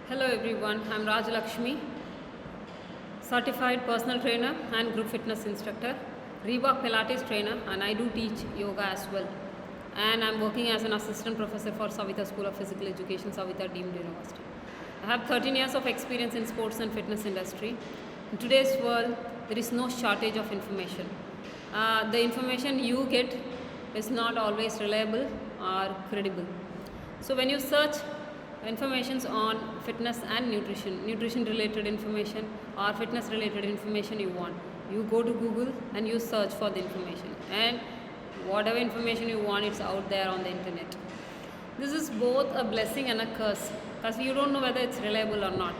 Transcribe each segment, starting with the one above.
Hello everyone, I'm Raj Lakshmi, certified personal trainer and group fitness instructor, Reebok Pilates trainer, and I do teach yoga as well. And I'm working as an assistant professor for Savita School of Physical Education, Savita Deemed University. I have 13 years of experience in sports and fitness industry. In today's world, there is no shortage of information. The information you get is not always reliable or credible. So when you search informations on fitness and nutrition related information or fitness related information you want, you go to Google and you search for the information, and whatever information you want, it's out there on the internet. This is both a blessing and a curse because you don't know whether it's reliable or not.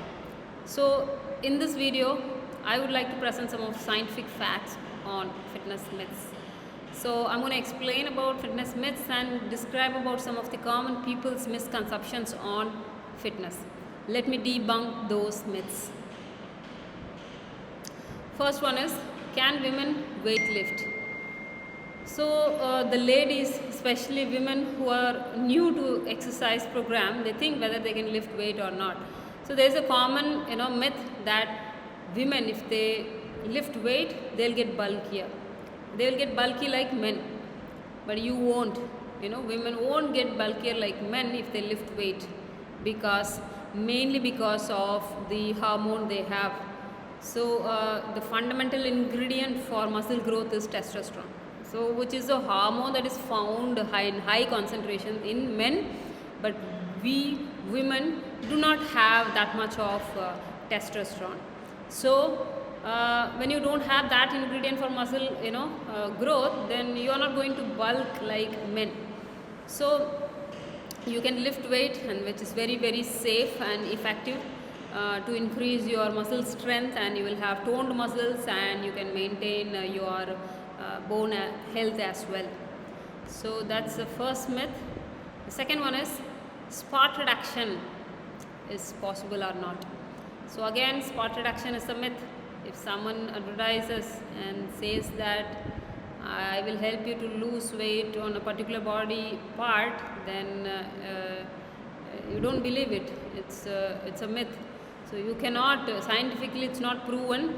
So in this video I would like to present some of scientific facts on fitness myths. So I'm going to explain about fitness myths and describe about some of the common people's misconceptions on fitness. Let me debunk those myths. First one is, can women weight lift? So the ladies, especially women who are new to exercise program, they think whether they can lift weight or not. So there is a common myth that women, if they lift weight, they'll get bulkier. They will get bulky like men, but you won't. Women won't get bulkier like men if they lift weight, mainly because of the hormone they have. So the fundamental ingredient for muscle growth is testosterone, so which is a hormone that is found in high concentration in men, but we women do not have that much of testosterone. So when you don't have that ingredient for muscle growth, then you are not going to bulk like men. So you can lift weight, and which is very very safe and effective to increase your muscle strength, and you will have toned muscles, and you can maintain your bone health as well. So that's the first myth. The second one is, spot reduction is possible or not. So again, spot reduction is a myth. If someone advertises and says that I will help you to lose weight on a particular body part, then you don't believe it. It's a myth. So you cannot, scientifically it's not proven.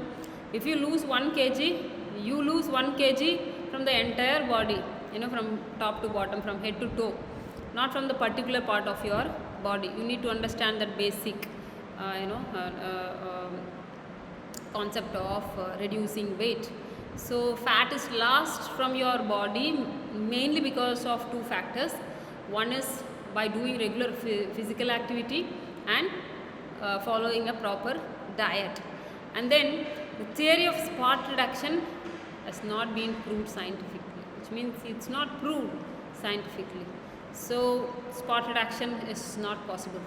If you lose 1 kg, you lose 1 kg from the entire body, from top to bottom, from head to toe, not from the particular part of your body. You need to understand that basic concept of reducing weight. So fat is lost from your body mainly because of two factors. One is by doing regular physical activity and following a proper diet. And then the theory of spot reduction has not been proved scientifically, which means it's not proved scientifically. So spot reduction is not possible.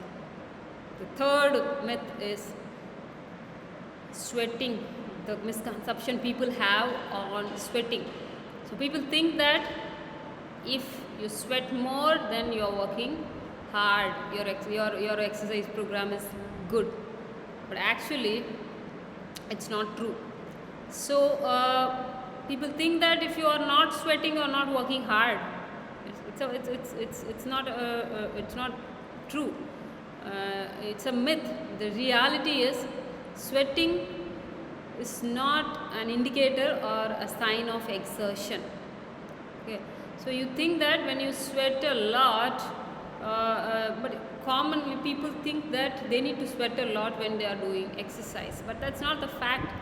The third myth is sweating, the misconception people have on sweating. So people think that if you sweat more, then you are working hard, your exercise program is good, but actually it's not true. So people think that if you are not sweating, you are not working hard. It's not true. It's a myth. The reality is, sweating is not an indicator or a sign of exertion. Okay, so you think that when you sweat a lot, but commonly people think that they need to sweat a lot when they are doing exercise, but that's not the fact.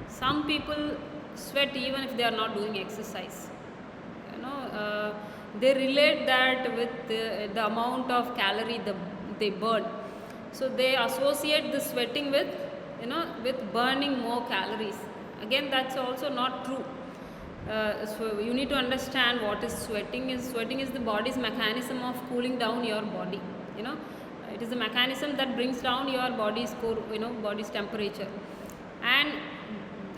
Some people sweat even if they are not doing exercise. They relate that with the amount of calorie they burn. So they associate the sweating with burning more calories. Again, that's also not true. So you need to understand what is sweating is. Sweating is the body's mechanism of cooling down your body. It is a mechanism that brings down your body's body's temperature, and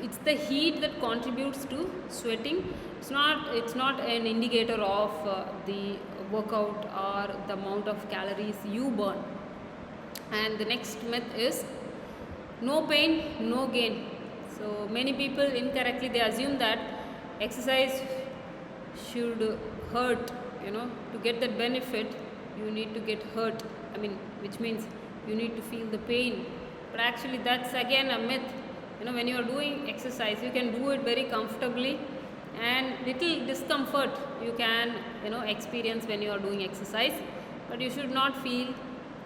it's the heat that contributes to sweating. It's not an indicator of the workout or the amount of calories you burn. And the next myth is, no pain, no gain. So many people incorrectly they assume that exercise should hurt. To get that benefit, you need to get hurt. Which means you need to feel the pain. But actually that's again a myth. When you are doing exercise, you can do it very comfortably, and little discomfort you can experience when you are doing exercise, but you should not feel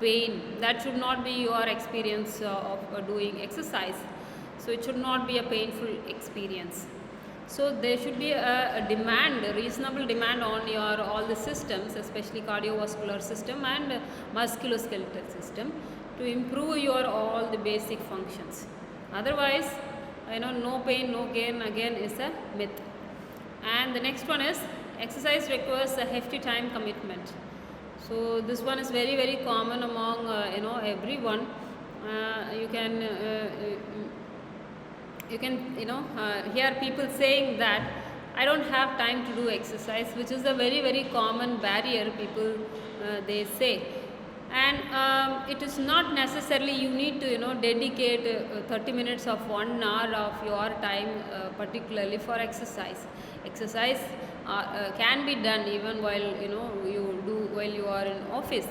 pain. That should not be your experience of doing exercise. So it should not be a painful experience. So there should be a demand, a reasonable demand on your all the systems, especially cardiovascular system and musculoskeletal system, to improve your all the basic functions. Otherwise, no pain, no gain again is a myth. And the next one is exercise requires a hefty time commitment. So this one is very, very common among everyone. You can hear people saying that I don't have time to do exercise, which is a very, very common barrier people they say. And it is not necessarily you need to dedicate 30 minutes of 1 hour of your time particularly for exercise. Exercise can be done even while while you are in office,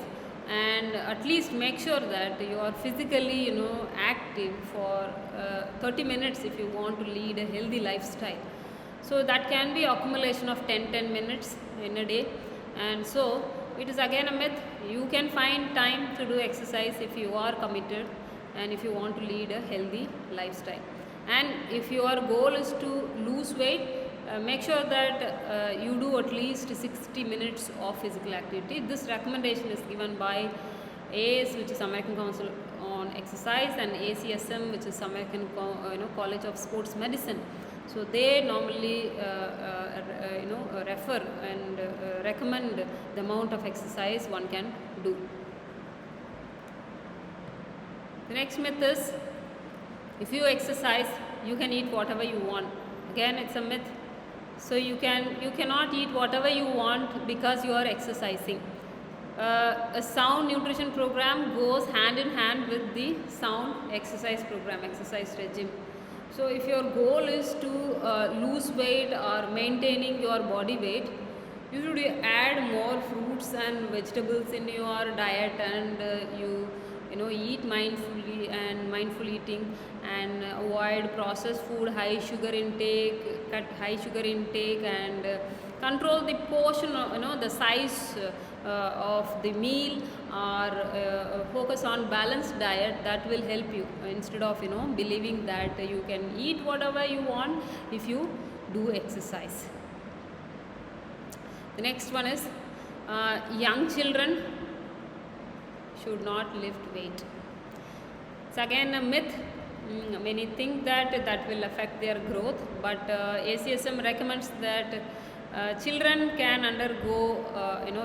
and at least make sure that you are physically active for 30 minutes if you want to lead a healthy lifestyle. So that can be accumulation of 10 minutes in a day. And so it is again a myth. You can find time to do exercise if you are committed and if you want to lead a healthy lifestyle. And if your goal is to lose weight, make sure that you do at least 60 minutes of physical activity. This recommendation is given by AAS, which is American Council on Exercise, and ACSM, which is American College of Sports Medicine. So they normally refer and recommend the amount of exercise one can do. The next myth is if you exercise, you can eat whatever you want. Again, it's a myth. So you cannot eat whatever you want because you are exercising. A sound nutrition program goes hand in hand with the sound exercise program, exercise regime. So if your goal is to lose weight or maintaining your body weight, you should add more fruits and vegetables in your diet, and you eat mindfully and mindful eating, and avoid processed food, high sugar intake, cut high sugar intake, and control the portion, the size of the meal, or focus on balanced diet. That will help you instead of believing that you can eat whatever you want if you do exercise. The next one is young children should not lift weight. It's again a myth. Many think that will affect their growth, but ACSM recommends that children can undergo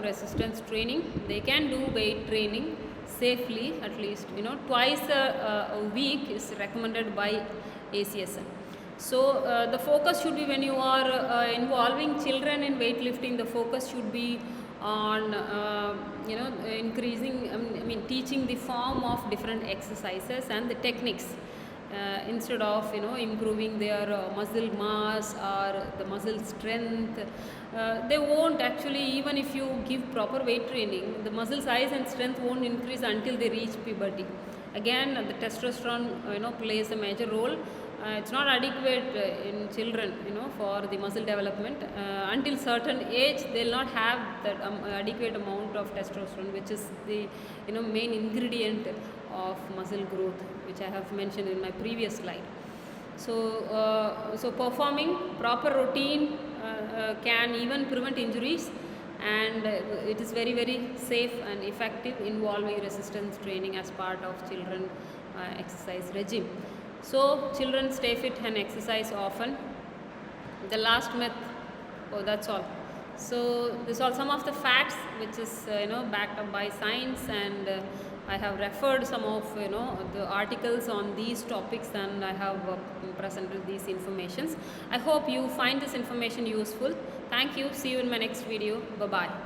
resistance training. They can do weight training safely, at least twice a week is recommended by ACSM. So the focus should be, when you are involving children in weightlifting, the focus should be on increasing, teaching the form of different exercises and the techniques, instead of improving their muscle mass or the muscle strength. They won't actually, even if you give proper weight training, the muscle size and strength won't increase until they reach puberty. Again, the testosterone plays a major role. It's not adequate in children for the muscle development. Until certain age, they'll not have that adequate amount of testosterone, which is the main ingredient of muscle growth, which I have mentioned in my previous slide. So performing proper routine can even prevent injuries, and it is very, very safe and effective, involving resistance training as part of children exercise regime. So children stay fit and exercise often. The last myth, that's all. So these are some of the facts which is backed up by science, and I have referred some of the articles on these topics, and I have presented these informations. I hope you find this information useful. Thank you. See you in my next video. Bye bye.